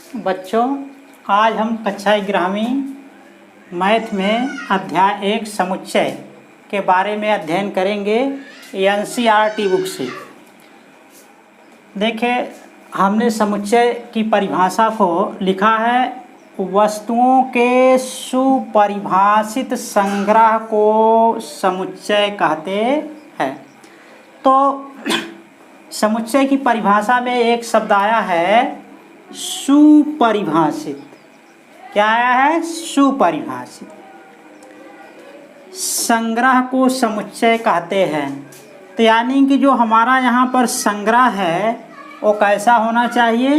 बच्चों, आज हम कक्षा 11वीं मैथ में अध्याय 1 समुच्चय के बारे में अध्ययन करेंगे एनसीईआरटी बुक से। देखिए, हमने समुच्चय की परिभाषा को लिखा है, वस्तुओं के सुपरिभाषित संग्रह को समुच्चय कहते हैं। तो समुच्चय की परिभाषा में एक शब्द आया है सुपरिभाषित। क्या आया है? सुपरिभाषित। संग्रह को समुच्चय कहते हैं। तो यानी कि जो हमारा यहाँ पर संग्रह है वो कैसा होना चाहिए?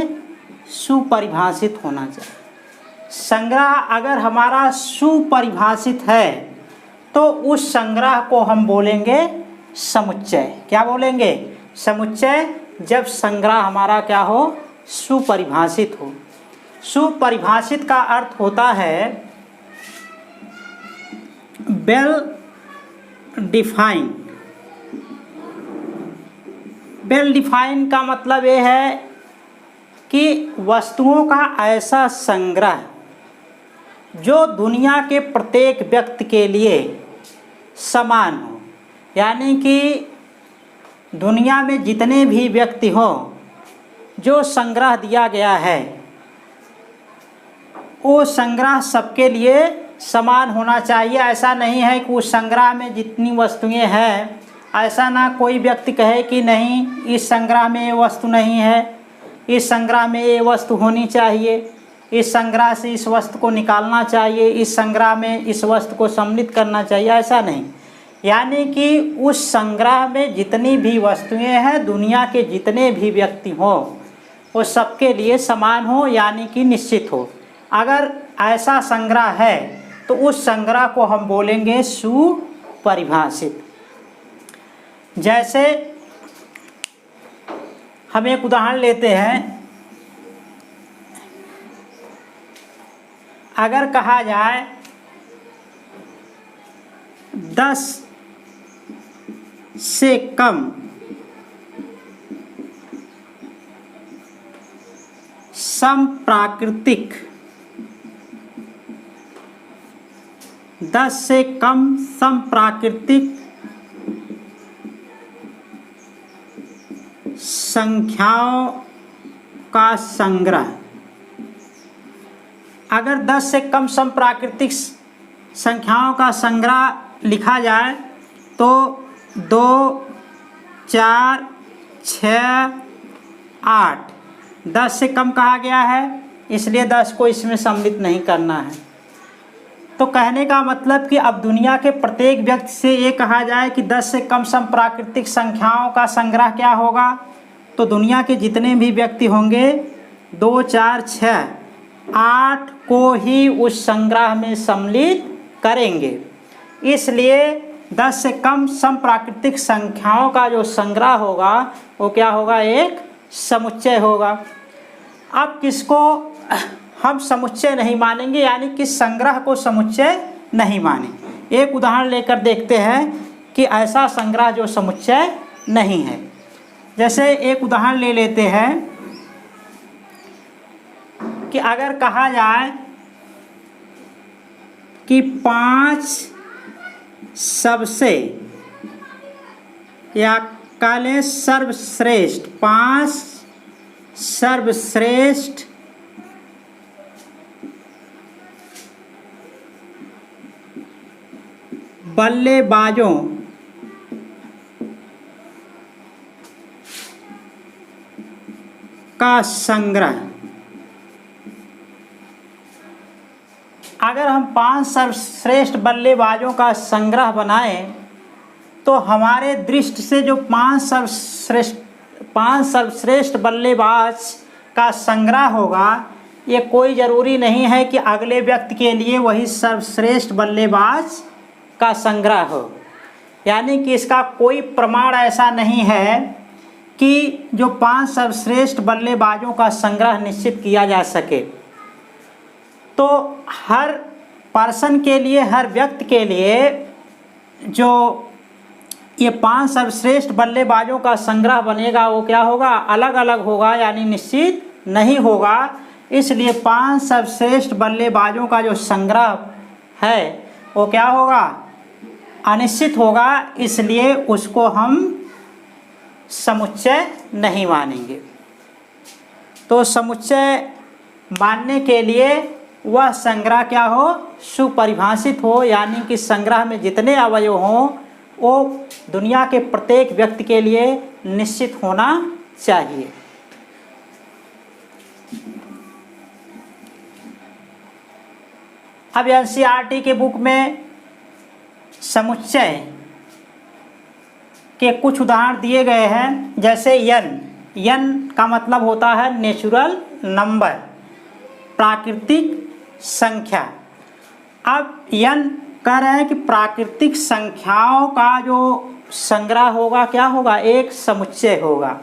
सुपरिभाषित होना चाहिए। संग्रह अगर हमारा सुपरिभाषित है तो उस संग्रह को हम बोलेंगे समुच्चय। क्या बोलेंगे? समुच्चय। जब संग्रह हमारा क्या हो? सुपरिभाषित हो। सुपरिभाषित का अर्थ होता है वेल डिफाइंड। वेल डिफाइंड का मतलब ये है कि वस्तुओं का ऐसा संग्रह जो दुनिया के प्रत्येक व्यक्ति के लिए समान हो। यानी कि दुनिया में जितने भी व्यक्ति हों, जो संग्रह दिया गया है वो संग्रह सबके लिए समान होना चाहिए। ऐसा नहीं है कि उस संग्रह में जितनी वस्तुएं हैं, ऐसा ना कोई व्यक्ति कहे कि नहीं इस संग्रह में ये वस्तु नहीं है, इस संग्रह में ये वस्तु होनी चाहिए, इस संग्रह से इस वस्तु को निकालना चाहिए, इस संग्रह में इस वस्तु को सम्मिलित करना चाहिए। ऐसा नहीं। यानी कि उस संग्रह में जितनी भी वस्तुएं हैं, दुनिया के जितने भी व्यक्ति हों, वो सबके लिए समान हो, यानी कि निश्चित हो। अगर ऐसा संग्रह है तो उस संग्रह को हम बोलेंगे सुपरिभाषित। जैसे हम एक उदाहरण लेते हैं। अगर कहा जाए 10 से कम समप्राकृतिक, 10 से कम समप्राकृतिक संख्याओं का संग्रह। अगर 10 से कम समप्राकृतिक संख्याओं का संग्रह लिखा जाए तो 2, 4, 6, 8, 10 से कम कहा गया है, इसलिए 10 को इसमें सम्मिलित नहीं करना है। तो कहने का मतलब कि अब दुनिया के प्रत्येक व्यक्ति से ये कहा जाए कि 10 से कम समप्राकृतिक संख्याओं का संग्रह क्या होगा, तो दुनिया के जितने भी व्यक्ति होंगे 2, 4, 6, 8 को ही उस संग्रह में सम्मिलित करेंगे। इसलिए 10 से कम समप्राकृतिक संख्याओं का जो संग्रह होगा वो क्या होगा? एक समुच्चय होगा। अब किसको हम समुच्चय नहीं मानेंगे, यानी कि संग्रह को समुच्चय नहीं मानेंगे। एक उदाहरण लेकर देखते हैं कि ऐसा संग्रह जो समुच्चय नहीं है। जैसे एक उदाहरण ले लेते हैं कि अगर कहा जाए कि 5 सबसे, या काले सर्वश्रेष्ठ, 5 सर्वश्रेष्ठ बल्लेबाजों का संग्रह। अगर हम 5 सर्वश्रेष्ठ बल्लेबाजों का संग्रह बनाएं तो हमारे दृष्टि से जो 5 सर्वश्रेष्ठ बल्लेबाज का संग्रह होगा, ये कोई ज़रूरी नहीं है कि अगले व्यक्ति के लिए वही सर्वश्रेष्ठ बल्लेबाज का संग्रह हो। यानी कि इसका कोई प्रमाण ऐसा नहीं है कि जो 5 सर्वश्रेष्ठ बल्लेबाजों का संग्रह निश्चित किया जा सके। तो हर पर्सन के लिए, हर व्यक्ति के लिए जो ये 5 सर्वश्रेष्ठ बल्लेबाजों का संग्रह बनेगा वो क्या होगा? अलग अलग होगा, यानी निश्चित नहीं होगा। इसलिए 5 सर्वश्रेष्ठ बल्लेबाजों का जो संग्रह है वो क्या होगा, अनिश्चित होगा, इसलिए उसको हम समुच्चय नहीं मानेंगे। तो समुच्चय मानने के लिए वह संग्रह क्या हो, सुपरिभाषित हो, यानी कि संग्रह में जितने अवयव हों वो दुनिया के प्रत्येक व्यक्ति के लिए निश्चित होना चाहिए। अब एनसीईआरटी के बुक में समुच्चय के कुछ उदाहरण दिए गए हैं, जैसे यन का मतलब होता है नेचुरल नंबर, प्राकृतिक संख्या। अब यन कह रहे हैं कि प्राकृतिक संख्याओं का जो संग्रह होगा क्या होगा, एक समुच्चय होगा।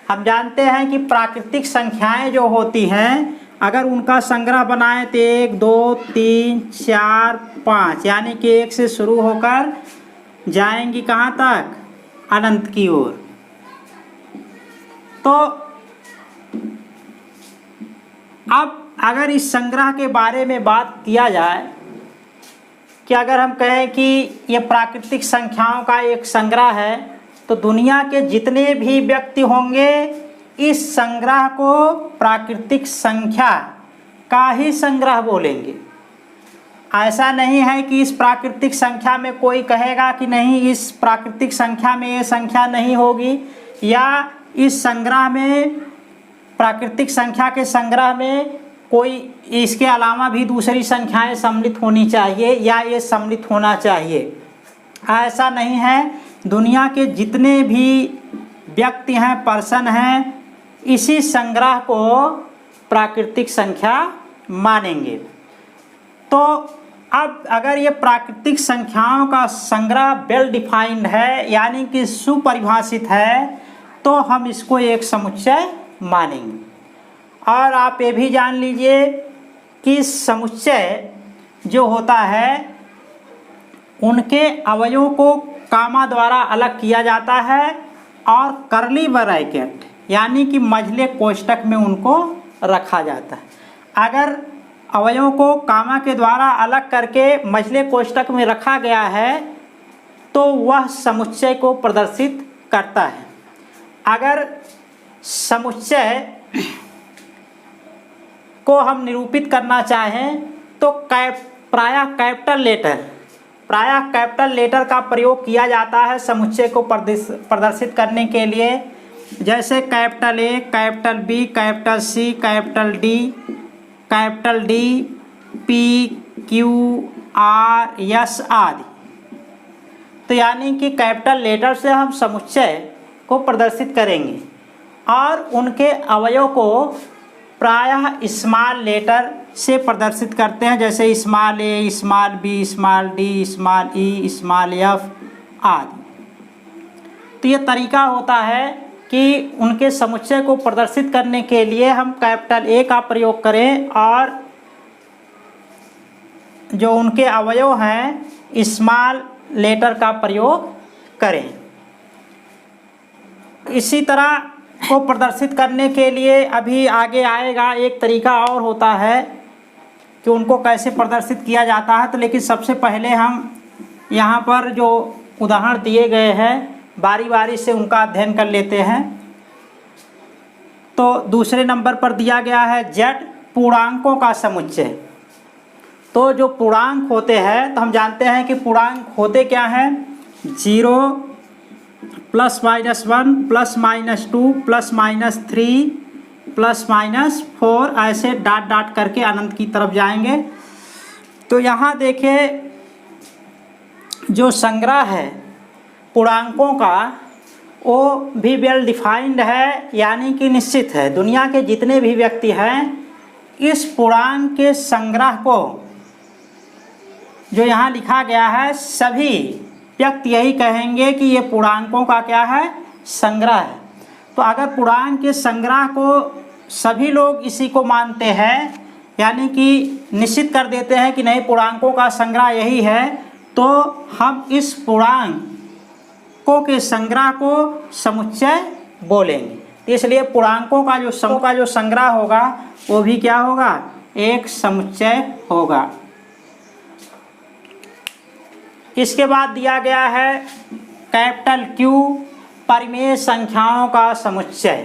हम जानते हैं कि प्राकृतिक संख्याएं जो होती हैं अगर उनका संग्रह बनाए तो 1 2 3 4 5, यानी कि 1 से शुरू होकर जाएंगी कहाँ तक, अनंत की ओर। तो अब अगर इस संग्रह के बारे में बात किया जाए कि अगर हम कहें कि ये प्राकृतिक संख्याओं का एक संग्रह है, तो दुनिया के जितने भी व्यक्ति होंगे इस संग्रह को प्राकृतिक संख्या का ही संग्रह बोलेंगे। ऐसा नहीं है कि इस प्राकृतिक संख्या में कोई कहेगा कि नहीं इस प्राकृतिक संख्या में ये संख्या नहीं होगी, या इस संग्रह में प्राकृतिक संख्या के संग्रह में कोई इसके अलावा भी दूसरी संख्याएं सम्मिलित होनी चाहिए या ये सम्मिलित होना चाहिए। ऐसा नहीं है, दुनिया के जितने भी व्यक्ति हैं, पर्सन हैं, इसी संग्रह को प्राकृतिक संख्या मानेंगे। तो अब अगर ये प्राकृतिक संख्याओं का संग्रह वेल डिफाइंड है, यानी कि सुपरिभाषित है, तो हम इसको एक समुच्चय मानेंगे। और आप ये भी जान लीजिए कि समुच्चय जो होता है उनके अवयवों को कामा द्वारा अलग किया जाता है और कर्ली ब्रैकेट यानी कि मझले कोष्ठक में उनको रखा जाता है। अगर अवयवों को कामा के द्वारा अलग करके मझले कोष्ठक में रखा गया है तो वह समुच्चय को प्रदर्शित करता है। अगर समुच्चय को हम निरूपित करना चाहें तो प्रायः कैपिटल लेटर का प्रयोग किया जाता है समुच्चय को प्रदर्शित करने के लिए, जैसे capital A, capital B, capital C, capital D, P, Q, R, S आदि। तो यानी कि कैपिटल लेटर से हम समुच्चय को प्रदर्शित करेंगे और उनके अवयव को प्रायः स्मॉल लेटर से प्रदर्शित करते हैं, जैसे small A, small B, small D, small E, small F आदि। तो ये तरीका होता है कि उनके समुच्चय को प्रदर्शित करने के लिए हम कैपिटल ए का प्रयोग करें और जो उनके अवयव हैं स्मॉल लेटर का प्रयोग करें। इसी तरह को प्रदर्शित करने के लिए अभी आगे आएगा एक तरीका और होता है कि उनको कैसे प्रदर्शित किया जाता है। तो लेकिन सबसे पहले हम यहाँ पर जो उदाहरण दिए गए हैं बारी बारी से उनका अध्ययन कर लेते हैं। तो दूसरे नंबर पर दिया गया है जेड पूर्णांकों का समुच्चय। तो जो पूर्णांक होते हैं तो हम जानते हैं कि पूर्णांक होते क्या हैं, 0 +-1 +-2 +-3 +-4 ऐसे डॉट डॉट करके अनंत की तरफ जाएंगे। तो यहाँ देखिए जो संग्रह है पूर्णांकों का वो भी वेल डिफाइंड है, यानी कि निश्चित है। दुनिया के जितने भी व्यक्ति हैं इस पूर्णांक के संग्रह को जो यहाँ लिखा गया है सभी व्यक्ति यही कहेंगे कि ये पूर्णांकों का क्या है, संग्रह है। तो अगर पूर्णांक के संग्रह को सभी लोग इसी को मानते हैं, यानी कि निश्चित कर देते हैं कि नहीं पूर्णांकों का संग्रह यही है, तो हम इस पूर्णांकों के संग्रह को समुच्चय बोलेंगे। इसलिए पूर्णांकों का जो संग्रह होगा वो भी क्या होगा, एक समुच्चय होगा। इसके बाद दिया गया है कैपिटल Q परिमेय संख्याओं का समुच्चय।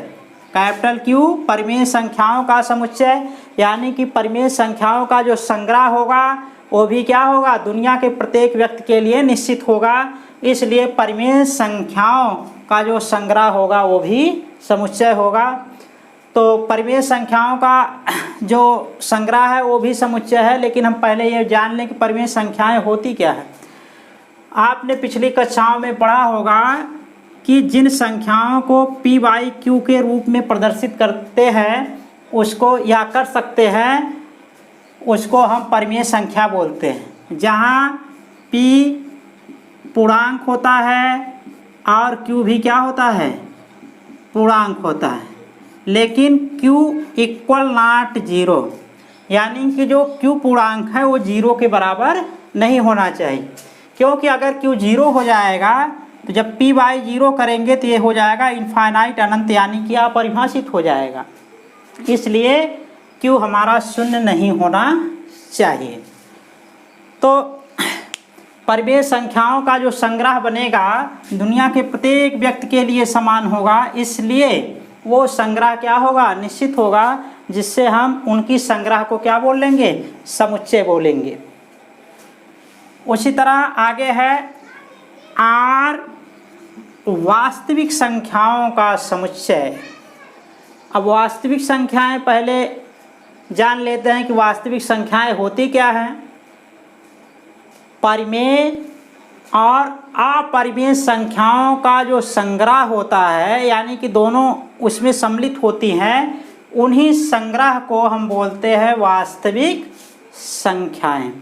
कैपिटल Q परिमेय संख्याओं का समुच्चय, यानी कि परिमेय संख्याओं का जो संग्रह होगा वो भी क्या होगा, दुनिया के प्रत्येक व्यक्ति के लिए निश्चित होगा। इसलिए परिमेय संख्याओं का जो संग्रह होगा वो भी समुच्चय होगा। तो परिमेय संख्याओं का जो संग्रह है वो भी समुच्चय है, लेकिन हम पहले ये जान लें कि परिमेय संख्याएं होती क्या है। आपने पिछली कक्षाओं में पढ़ा होगा कि जिन संख्याओं को P बाई Q के रूप में प्रदर्शित करते हैं उसको या कर सकते हैं उसको हम परिमेय संख्या बोलते हैं। जहाँ P पूर्णांक होता है और Q भी क्या होता है, पूर्णांक होता है, लेकिन Q इक्वल नॉट 0, यानी कि जो Q पूर्णांक है वो 0 के बराबर नहीं होना चाहिए। क्योंकि अगर Q 0 हो जाएगा तो जब P बाई 0 करेंगे तो ये हो जाएगा इनफाइनाइट, अनंत, यानी कि अपरिभाषित हो जाएगा। इसलिए Q हमारा शून्य नहीं होना चाहिए। तो परिमेय संख्याओं का जो संग्रह बनेगा दुनिया के प्रत्येक व्यक्ति के लिए समान होगा, इसलिए वो संग्रह क्या होगा, निश्चित होगा, जिससे हम उनकी संग्रह को क्या बोल लेंगे, समुच्चय बोलेंगे। उसी तरह आगे है R वास्तविक संख्याओं का समुच्चय। अब वास्तविक संख्याएं पहले जान लेते हैं कि वास्तविक संख्याएं होती क्या हैं। परिमेय और अपरिमेय संख्याओं का जो संग्रह होता है, यानी कि दोनों उसमें सम्मिलित होती हैं, उन्हीं संग्रह को हम बोलते हैं वास्तविक संख्याएं।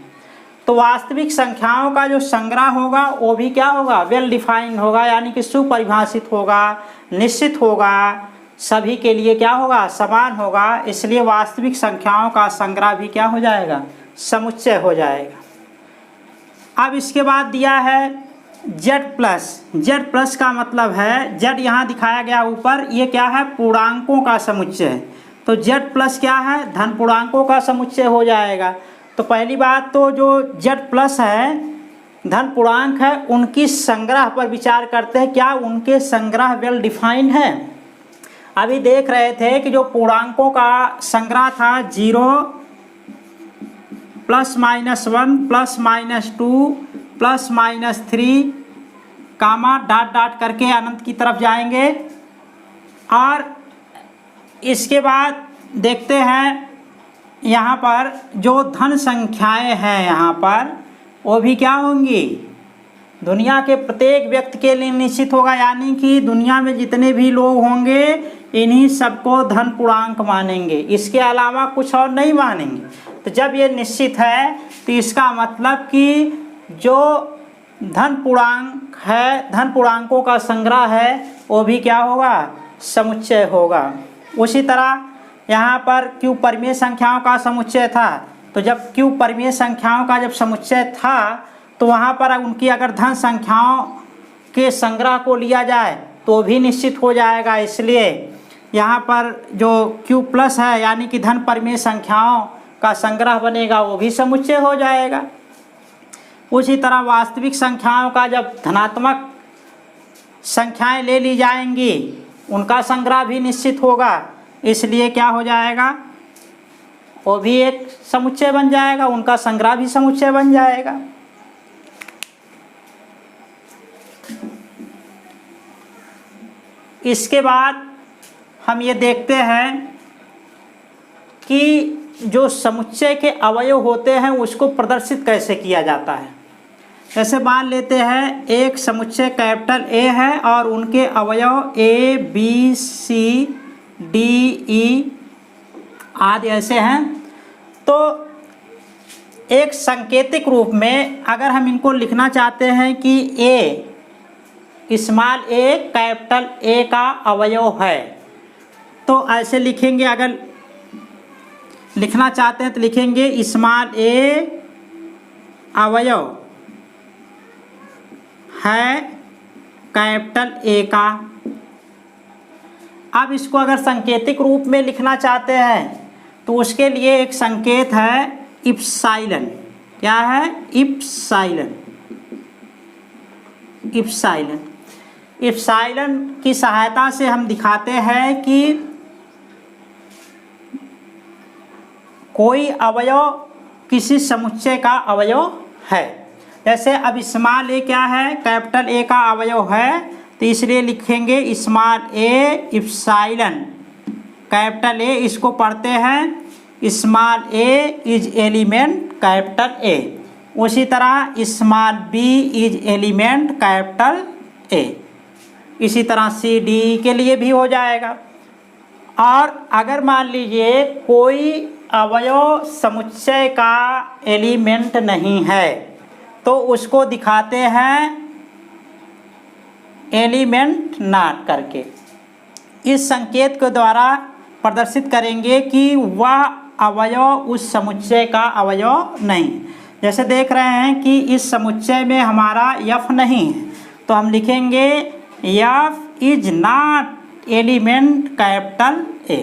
तो वास्तविक संख्याओं का जो संग्रह होगा वो भी क्या होगा, वेल डिफाइंड होगा, यानी कि सुपरिभाषित होगा, निश्चित होगा, सभी के लिए क्या होगा, समान होगा। इसलिए वास्तविक संख्याओं का संग्रह भी क्या हो जाएगा, समुच्चय हो जाएगा। अब इसके बाद दिया है Z प्लस का मतलब है, Z यहाँ दिखाया गया ऊपर, ये क्या है, पूर्णांकों का समुच्चय। तो Z प्लस क्या है, धन पूर्णांकों का समुच्चय हो जाएगा। तो पहली बात तो जो Z प्लस है, धन पूर्णांक है, उनकी संग्रह पर विचार करते हैं, क्या उनके संग्रह वेल डिफाइंड है। अभी देख रहे थे कि जो पूर्णांकों का संग्रह था 0 plus minus 1 plus minus 2 plus minus 3 कामा डॉट डॉट करके अनंत की तरफ जाएंगे। और इसके बाद देखते हैं यहाँ पर जो धन संख्याएं हैं यहाँ पर वो भी क्या होंगी, दुनिया के प्रत्येक व्यक्ति के लिए निश्चित होगा, यानी कि दुनिया में जितने भी लोग होंगे इन्हीं सबको धन पूर्णांक मानेंगे, इसके अलावा कुछ और नहीं मानेंगे। तो जब ये निश्चित है तो इसका मतलब कि जो धन पूर्णांक है, धन पूर्णांकों का संग्रह है, वो भी क्या होगा, समुच्चय होगा। उसी तरह यहाँ पर Q परिमेय संख्याओं का समुच्चय था, तो जब Q परिमेय संख्याओं का जब समुच्चय था तो वहाँ पर उनकी अगर धन संख्याओं के संग्रह को लिया जाए तो भी निश्चित हो जाएगा। इसलिए यहाँ पर जो Q प्लस है, यानी कि धन परिमेय संख्याओं का संग्रह बनेगा, वो भी समुच्चय हो जाएगा। उसी तरह वास्तविक संख्याओं का जब धनात्मक संख्याएं ले ली जाएंगी उनका संग्रह भी निश्चित होगा, इसलिए क्या हो जाएगा, वो भी एक समुच्चय बन जाएगा, उनका संग्रह भी समुच्चय बन जाएगा। इसके बाद हम ये देखते हैं कि जो समुच्चय के अवयव होते हैं उसको प्रदर्शित कैसे किया जाता है। जैसे मान लेते हैं एक समुच्चय कैपिटल A है और उनके अवयव A B C D E आदि ऐसे हैं। तो एक सांकेतिक रूप में अगर हम इनको लिखना चाहते हैं कि A small a capital A का अवयव है, तो ऐसे लिखेंगे। अगर लिखना चाहते हैं तो लिखेंगे स्मॉल a अवयव है कैपिटल A का। अब इसको अगर सांकेतिक रूप में लिखना चाहते हैं तो उसके लिए एक संकेत है इप्साइलन। क्या है? इप्साइलन। इप्साइलन। इप्साइलन की सहायता से हम दिखाते हैं कि कोई अवयव किसी समुच्चय का अवयव है। जैसे अब स्मॉल ए क्या है? कैपिटल ए का अवयव है, तो इसलिए लिखेंगे small A epsilon. Capital A इसको पढ़ते हैं small A is element capital A. उसी तरह small B is element capital A. इसी तरह सी डी के लिए भी हो जाएगा। और अगर मान लीजिए कोई अवयव समुच्चय का एलिमेंट नहीं है तो उसको दिखाते हैं एलिमेंट नॉट करके। इस संकेत के द्वारा प्रदर्शित करेंगे कि वह अवयव उस समुच्चय का अवयव नहीं। जैसे देख रहे हैं कि इस समुच्चय में हमारा यफ नहीं है, तो हम लिखेंगे F is not element capital ए।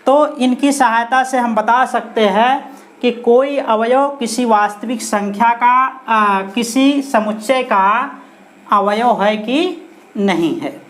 तो इनकी सहायता से हम बता सकते हैं कि कोई अवयव किसी वास्तविक संख्या का किसी समुच्चय का अवयव है कि नहीं है।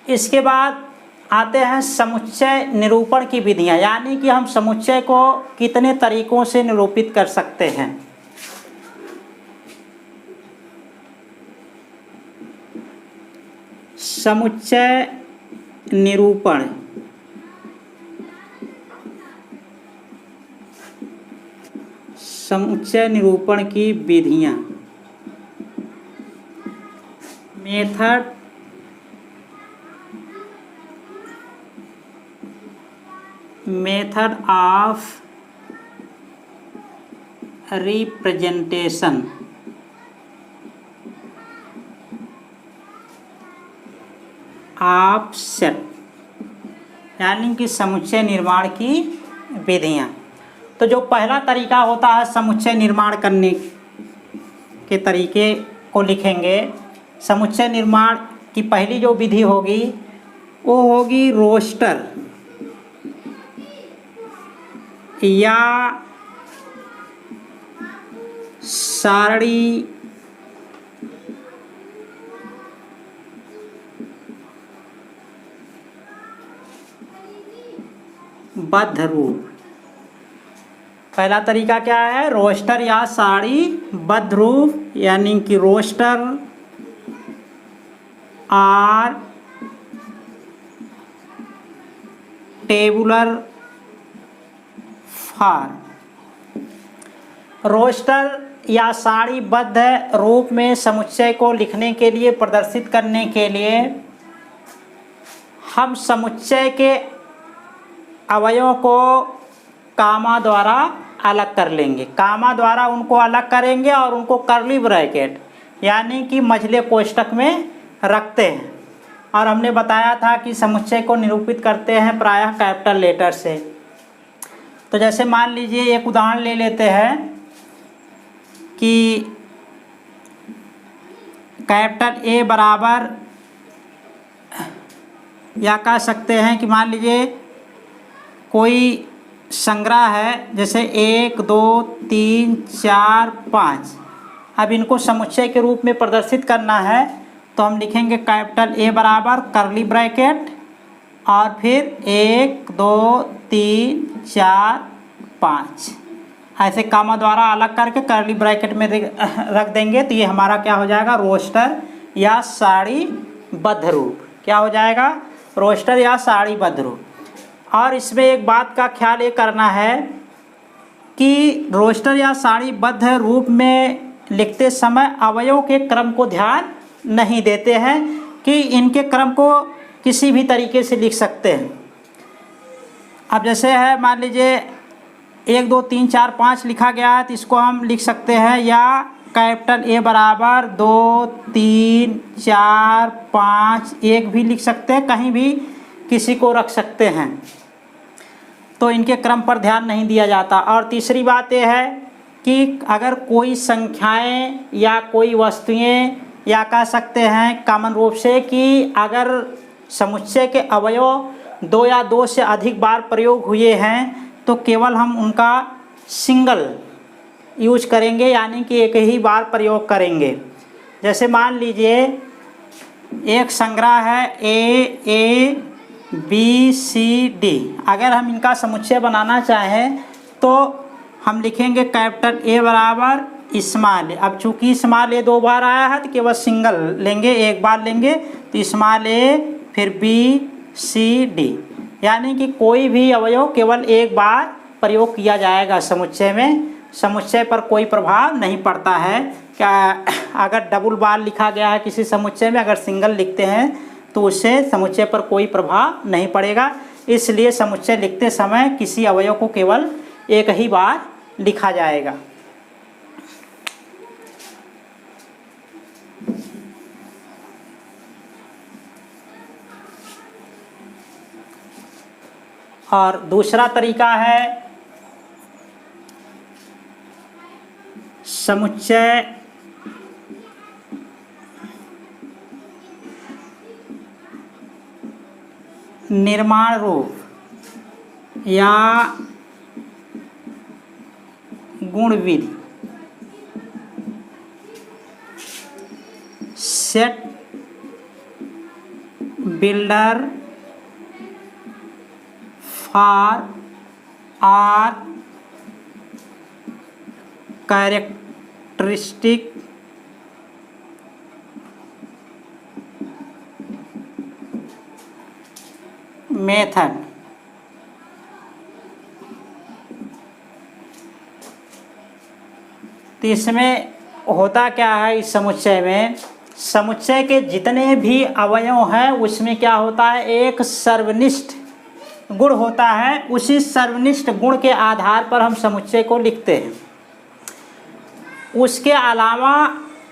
इसके बाद आते हैं समुच्चय निरूपण की विधियां, यानी कि हम समुच्चय को कितने तरीकों से निरूपित कर सकते हैं। समुच्चय निरूपण। समुच्चय निरूपण की विधियां। Method of representation. Of set, यानी कि समुच्चय निर्माण की विधियां। तो जो पहला तरीका होता है समुच्चय निर्माण करने के तरीके को लिखेंगे। समुच्चय निर्माण की पहली जो विधि होगी वो होगी रोस्टर या सारणीबद्ध रूप। पहला तरीका क्या है? रोस्टर या सारणीबद्ध रूप, यानी कि रोस्टर और टेबुलर फॉर्म। रोस्टर या सारणीबद्ध रूप में समुच्चय को लिखने के लिए, प्रदर्शित करने के लिए हम समुच्चय के अवयवों को कामा द्वारा अलग कर लेंगे। कामा द्वारा उनको अलग करेंगे और उनको कर्ली ब्रैकेट यानी कि मझले कोष्ठक में रखते हैं। और हमने बताया था कि समुच्चय को निरूपित करते हैं प्रायः कैपिटल लेटर से। तो जैसे मान लीजिए एक उदाहरण ले लेते हैं कि कैपिटल ए बराबर, या कह सकते हैं कि मान लीजिए कोई संग्रह है, जैसे 1 2 3 4 5। अब इनको समुच्चय के रूप में प्रदर्शित करना है तो हम लिखेंगे कैपिटल ए बराबर कर्ली ब्रैकेट और फिर 1 2 3 4 5, ऐसे कामा द्वारा अलग करके कर्ली ब्रैकेट में रख देंगे। तो ये हमारा क्या हो जाएगा? रोस्टर या सारणीबद्ध रूप। क्या हो जाएगा? रोस्टर या सारणीबद्ध रूप। और इसमें एक बात का ख्याल ये करना है कि रोस्टर या सारणीबद्ध रूप में लिखते समय अवयव के क्रम को ध्यान नहीं देते हैं कि इनके क्रम को किसी भी तरीके से लिख सकते हैं। अब जैसे है मान लीजिए 1 2 3 4 5 लिखा गया है, तो इसको हम लिख सकते हैं या कैपिटल ए बराबर 2 3 4 5 1 भी लिख सकते हैं, कहीं भी किसी को रख सकते हैं, तो इनके क्रम पर ध्यान नहीं दिया जाता। और तीसरी बात यह है कि अगर कोई संख्याएं या कोई वस्तुएं, या कह सकते हैं कॉमन रूप से कि अगर समुच्चय के अवयव 2 या 2 से अधिक बार प्रयोग हुए हैं तो केवल हम उनका सिंगल यूज करेंगे, यानी कि एक ही बार प्रयोग करेंगे। जैसे मान लीजिए एक संग्रह है A B C D, अगर हम इनका समुच्चय बनाना चाहें तो हम लिखेंगे कैपिटल A बराबर स्मॉल ए। अब चूंकि स्मॉल ए 2 बार आया है तो केवल सिंगल लेंगे, एक बार लेंगे, तो स्मॉल ए फिर B C D, यानी कि कोई भी अवयव केवल एक बार प्रयोग किया जाएगा समुच्चय में, समुच्चय पर कोई प्रभाव नहीं पड़ता है। क्या अगर डबल बार लिखा गया है किसी समुच्चय में, अगर सिंगल लिखते हैं तो उससे समुच्चय पर कोई प्रभाव नहीं पड़ेगा। इसलिए समुच्चय लिखते समय किसी अवयव को केवल एक ही बार लिखा जाएगा। और दूसरा तरीका है समुच्चय निर्माण रूप या गुण विधि। Set builder form or characteristic method. तो इसमें होता क्या है, इस समुच्चय में समुच्चय के जितने भी अवयव हैं उसमें क्या होता है, एक सर्वनिष्ठ गुण होता है। उसी सर्वनिष्ठ गुण के आधार पर हम समुच्चय को लिखते हैं। उसके अलावा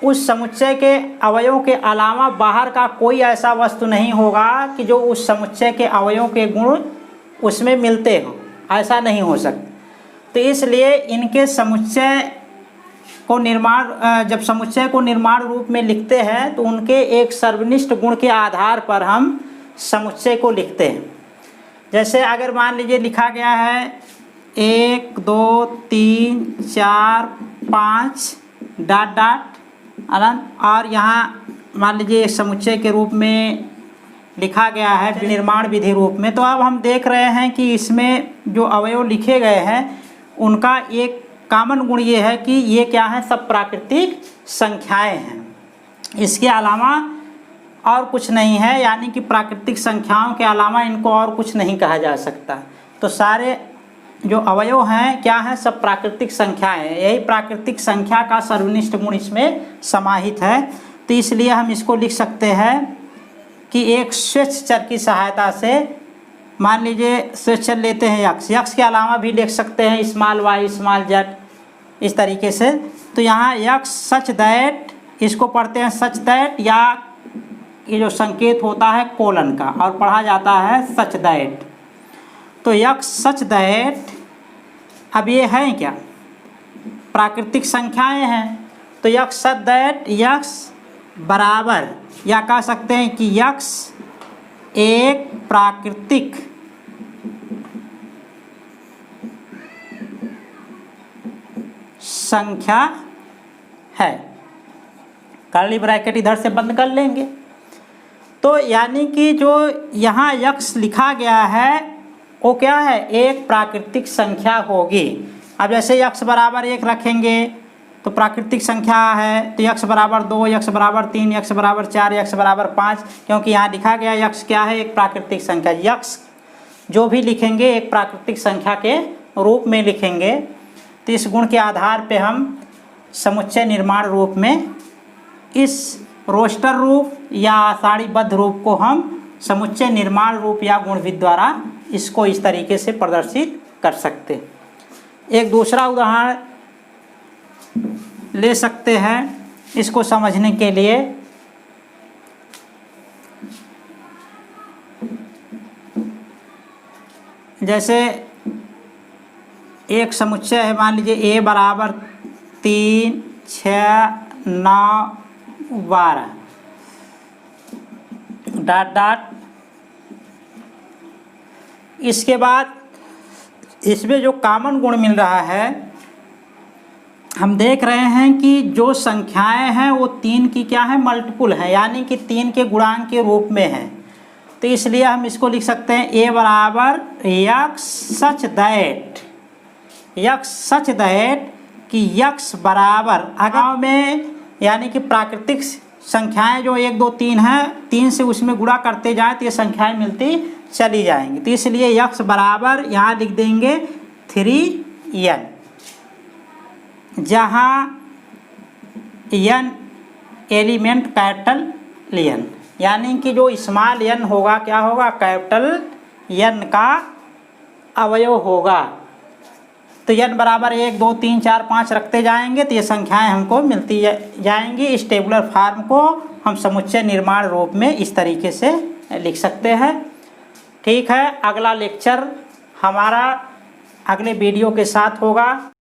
उस समुच्चय के अवयवों के अलावा बाहर का कोई ऐसा वस्तु नहीं होगा कि जो उस समुच्चय के अवयवों के गुण उसमें मिलते हों, ऐसा नहीं हो सकता। तो इसलिए इनके समुच्चय को जब समुच्चय को निर्माण रूप में लिखते हैं तो उनके एक सर्वनिष्ठ गुण के आधार पर हम समुच्चय को लिखते हैं। जैसे अगर मान लीजिए लिखा गया है 1 2 3 4 5 डॉट डॉट अनंत, और यहाँ मान लीजिए समुच्चय के रूप में लिखा गया है निर्माण विधि रूप में। तो अब हम देख रहे हैं कि इसमें जो अवयव लिखे गए हैं उनका एक कॉमन गुण ये है कि ये क्या है, सब प्राकृतिक संख्याएं हैं। इसके अलावा और कुछ नहीं है, यानी कि प्राकृतिक संख्याओं के अलावा इनको और कुछ नहीं कहा जा सकता। तो सारे जो अवयव हैं क्या हैं, सब प्राकृतिक संख्याएं हैं। यही प्राकृतिक संख्या का सर्वनिष्ठ गुण इसमें समाहित है। तो इसलिए हम इसको लिख सकते हैं कि एक स्वेच्छ चर की सहायता से, मान लीजिए स्वेच्छ चर लेते हैं यक्स, यक्स के अलावा भी लिख सकते हैं स्मॉल वाई स्मॉल जेड, इस तरीके से। तो यहाँ यक्स सच दैट, इसको पढ़ते हैं सच दैट, या ये जो संकेत होता है कोलन का और पढ़ा जाता है सच दैट। तो यक्स सच दैट, अब ये हैं क्या, प्राकृतिक संख्याएं हैं। तो यक्स सच दैट यक्स बराबर, या कह सकते हैं कि यक्स एक प्राकृतिक संख्या है। कर्ली ब्रैकेट इधर से बंद कर लेंगे। तो यानी कि जो यहाँ यक्स लिखा गया है वो क्या है, एक प्राकृतिक संख्या होगी। अब जैसे यक्स बराबर 1 रखेंगे तो प्राकृतिक संख्या है, तो यक्स बराबर 2, यक्स बराबर 3, यक्स बराबर 4, यक्स बराबर 5, क्योंकि यहाँ लिखा गया यक्स क्या है, एक प्राकृतिक संख्या। यक्स जो भी लिखेंगे एक प्राकृतिक संख्या के रूप में लिखेंगे। तो इस गुण के आधार पे हम समुच्चय निर्माण रूप में इस रोस्टर रूप या सारणीबद्ध रूप को हम समुच्चय निर्माण रूप या गुणविधि द्वारा इसको इस तरीके से प्रदर्शित कर सकते। एक दूसरा उदाहरण ले सकते हैं इसको समझने के लिए। जैसे एक समुच्चय है, मान लीजिए a बराबर 3, 6, 9, 12 डॉट डॉट। इसके बाद इसमें जो कॉमन गुण मिल रहा है, हम देख रहे हैं कि जो संख्याएं हैं वो 3 की क्या है, मल्टीपुल है, यानी कि 3 के गुणांक के रूप में है। तो इसलिए हम इसको लिख सकते हैं a बराबर यक्स सच दैट कि यक्स बराबर अगर में, यानी कि प्राकृतिक संख्याएं जो 1, 2, 3 हैं, 3 से उसमें गुणा करते जाएं तो ये संख्याएं मिलती चली जाएंगी। तो इसलिए यक्स बराबर यहाँ लिख देंगे 3n, जहाँ n एलिमेंट कैपिटल n, यानी कि जो स्मॉल n होगा क्या होगा, कैपिटल n का अवयव होगा। तो n बराबर 1, 2, 3, 4, 5 रखते जाएंगे तो ये संख्याएं हमको मिलती जाएंगी। इस टेबुलर फॉर्म को हम समुच्चय निर्माण रूप में इस तरीके से लिख सकते हैं। ठीक है, अगला लेक्चर हमारा अगले वीडियो के साथ होगा।